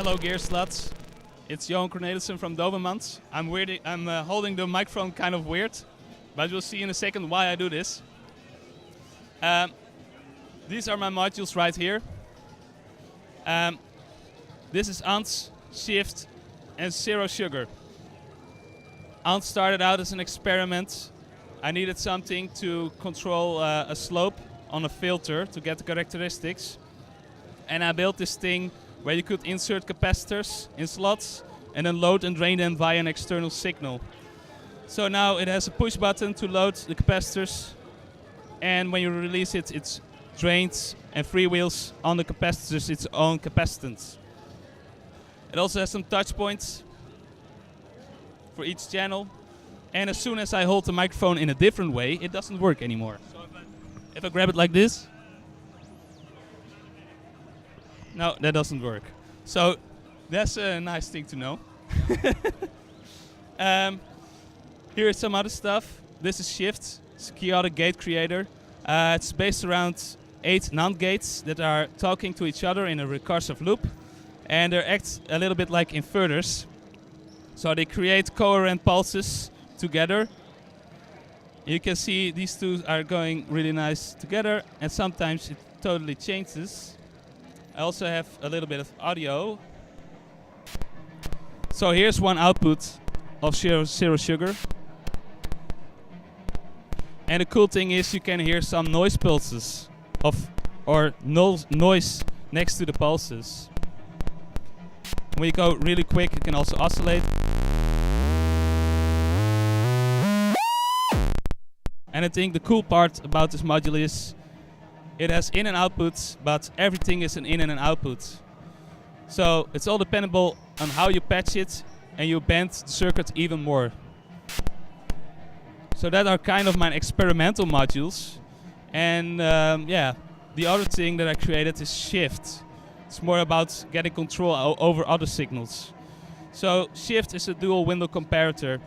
Hello Gearslutz, it's Johan Cornelissen from Dovemans. I'm holding the microphone kind of weird, but you'll see in a second why I do this. These are my modules right here. This is Ants, Shift and Zero Sugar. Ants started out as an experiment. I needed something to control a slope on a filter to get the characteristics. And I built this thing where you could insert capacitors in slots and then load and drain them via an external signal. So now it has a push button to load the capacitors, and when you release it, it's drained and freewheels on the capacitors its own capacitance. It also has some touch points for each channel, and as soon as I hold the microphone in a different way, it doesn't work anymore. So if I grab it like this, no, that doesn't work. So that's a nice thing to know. Here is some other stuff. This is Shift. It's a chaotic gate creator. It's based around 8 NAND gates that are talking to each other in a recursive loop. And they act a little bit like inverters. So they create coherent pulses together. You can see these two are going really nice together, and sometimes it totally changes. I also have a little bit of audio. So here's one output of Zero Sugar. And the cool thing is you can hear some noise pulses noise next to the pulses. When you go really quick, it can also oscillate. And I think the cool part about this module is it has in and outputs, but everything is an in and an output. So it's all dependable on how you patch it, and you bend the circuit even more. So that are kind of my experimental modules. And yeah, the other thing that I created is Shift. It's more about getting control over other signals. So Shift is a dual window comparator.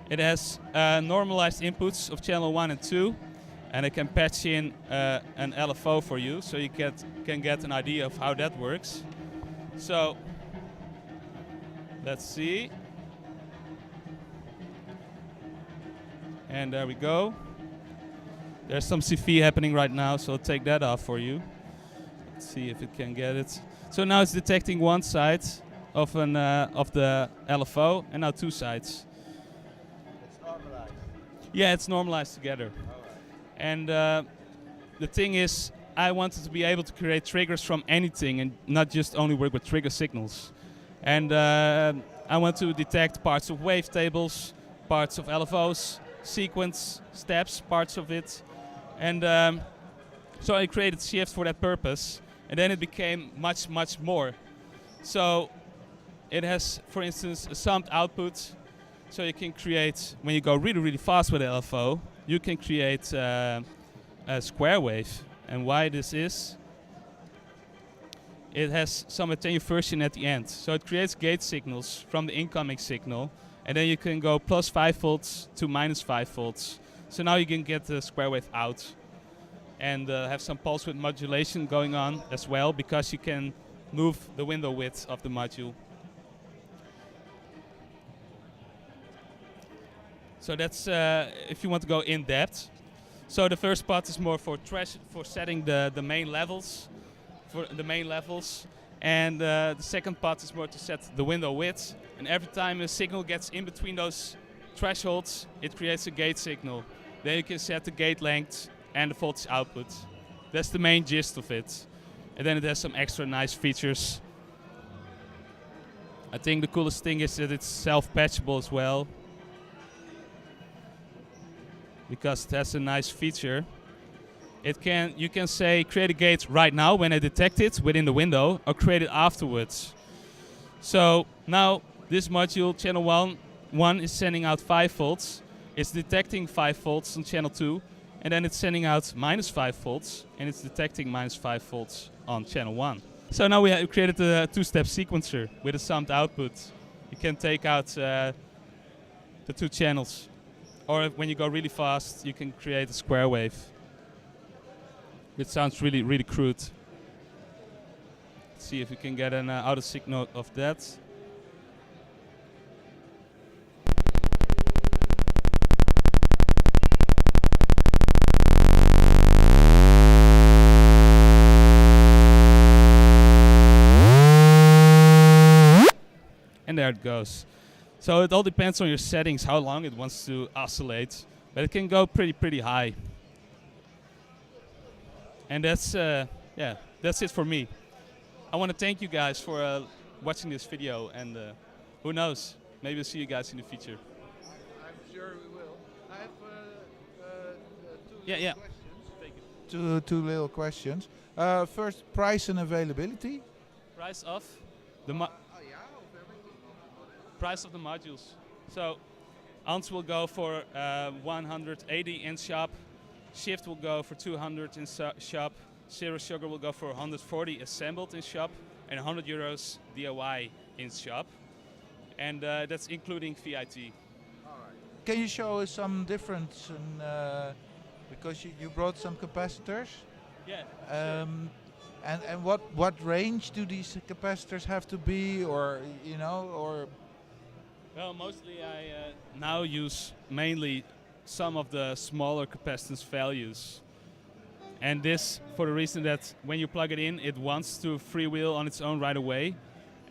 It has normalized inputs of channel 1 and 2. And I can patch in an LFO for you, so you can get an idea of how that works. So let's see. And there we go. There's some CV happening right now, so I'll take that off for you. Let's see if it can get it. So now it's detecting one side of the LFO, and now two sides. It's normalized. Yeah, it's normalized together. And the thing is, I wanted to be able to create triggers from anything and not just only work with trigger signals. And I want to detect parts of wavetables, parts of LFOs, sequence steps, parts of it. And so I created Shift for that purpose. And then it became much, much more. So it has, for instance, a summed output. So you can create, when you go really, really fast with the LFO, you can create a square wave. And why this is, it has some attenuation at the end. So it creates gate signals from the incoming signal, and then you can go plus 5 volts to minus 5 volts. So now you can get the square wave out and have some pulse width modulation going on as well, because you can move the window width of the module. So that's if you want to go in depth. So the first part is more for setting the main levels, and the second part is more to set the window width. And every time a signal gets in between those thresholds, it creates a gate signal. Then you can set the gate length and the voltage output. That's the main gist of it. And then it has some extra nice features. I think the coolest thing is that it's self-patchable as well, because it has a nice feature. You can say create a gate right now when I detect it within the window, or create it afterwards. So now this module, channel 1 is sending out 5 volts. It's detecting 5 volts on channel 2, and then it's sending out minus 5 volts, and it's detecting minus 5 volts on channel 1. So now we have created a 2-step sequencer with a summed output. You can take out the 2 channels. Or when you go really fast, you can create a square wave. It sounds really, really crude. See if we can get an auto signal of that. And there it goes. So it all depends on your settings, how long it wants to oscillate, but it can go pretty high. And that's that's it for me. I want to thank you guys for watching this video, and who knows, maybe we'll see you guys in the future. I'm sure we will. I have Yeah. questions. Two little questions. First, price and availability. Price of the price of the modules. So Ants will go for 180 in shop. Shift will go for 200 in shop. Zero Sugar will go for 140 assembled in shop, and 100 euros DIY in shop. And that's including VIT. Can you show us some difference in, because you brought some capacitors? Yeah. And what range do these capacitors have to be, or or? Well, mostly I now use mainly some of the smaller capacitance values. And this for the reason that when you plug it in, it wants to freewheel on its own right away.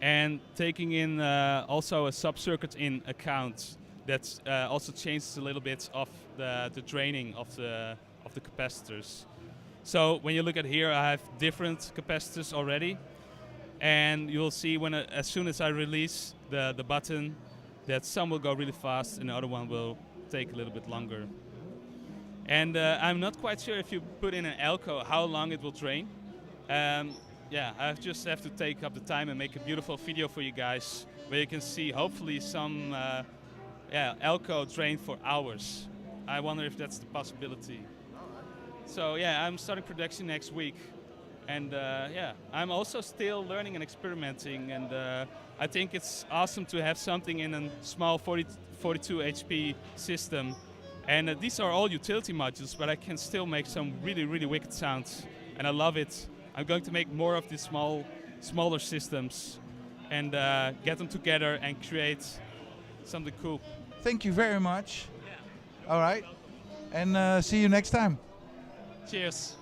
And taking in also a sub-circuit in account, that also changes a little bit of the draining of the capacitors. So when you look at here, I have different capacitors already. And you'll see when as soon as I release the button, that some will go really fast and the other one will take a little bit longer. And I'm not quite sure if you put in an elko how long it will drain. Yeah, I just have to take up the time and make a beautiful video for you guys where you can see hopefully some elko drain for hours. I wonder if that's the possibility. So yeah, I'm starting production next week. And yeah, I'm also still learning and experimenting, and I think it's awesome to have something in a small 42 HP system. And these are all utility modules, but I can still make some really wicked sounds, and I love it. I'm going to make more of these smaller systems and get them together and create something cool. Thank you very much. Yeah. All right, and see you next time. Cheers.